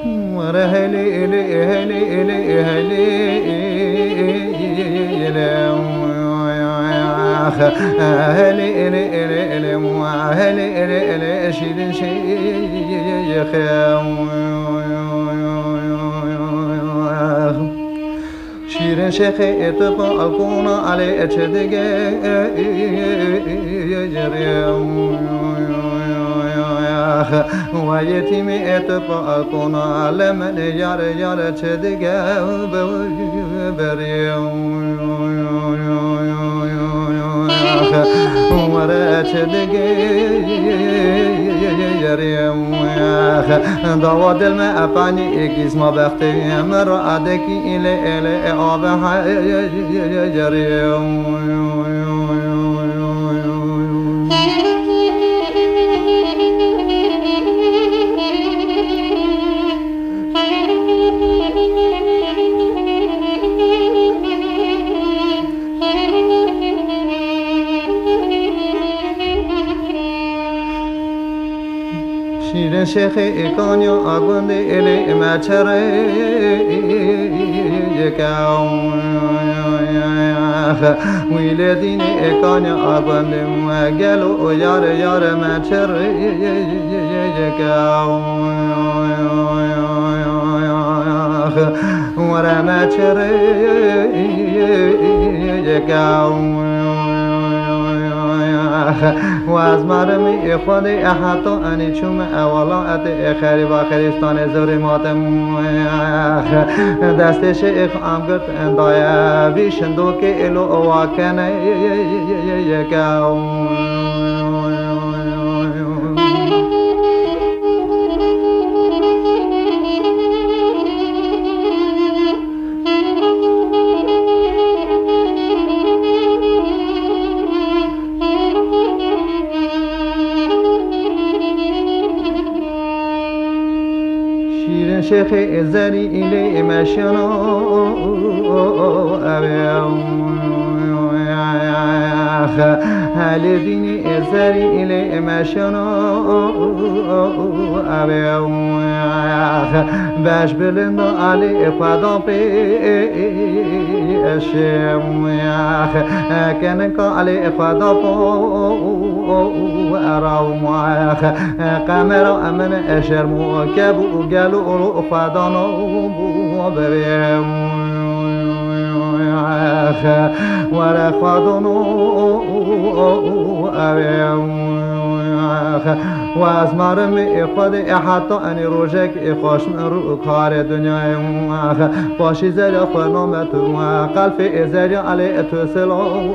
ورهلي إلي إلي إلي إلي أهلي إلي إلي إلي أهلي إلي إلي شيل شيخ شيرين شيخي اتبع الكون علي اتشدق ويتيمي اتبع الكون على من يار يار اتشدق ورا اتشدق داود الماء فاني اكيس ما بختي مرادك الى الى ابها شیرین شیخی کانیا آگوند الی مچره یکاو ویلدین کانیا آگوند گلو یار یار مچره یکاو ورا مچره یکاو و از مرمی خودی حتی انی چوم اولات خری و خریستان زوری ماتم دستش ام گرت اندایا بیشندو که الو واکنه یکاو شیرین شیخ ازری ایلی مشنو هل دینی ازری ایلی مشنو باش بلند علی خدا پیشم کنک علی خدا اراو قمر امن اشرمو کبو گلو رو خدانو ببیم ور خدانو اویم و از مرمی خود حتی انی روژک خوشم رو کار دنیای باشی زری خنومت و قلب زری علی تو سلام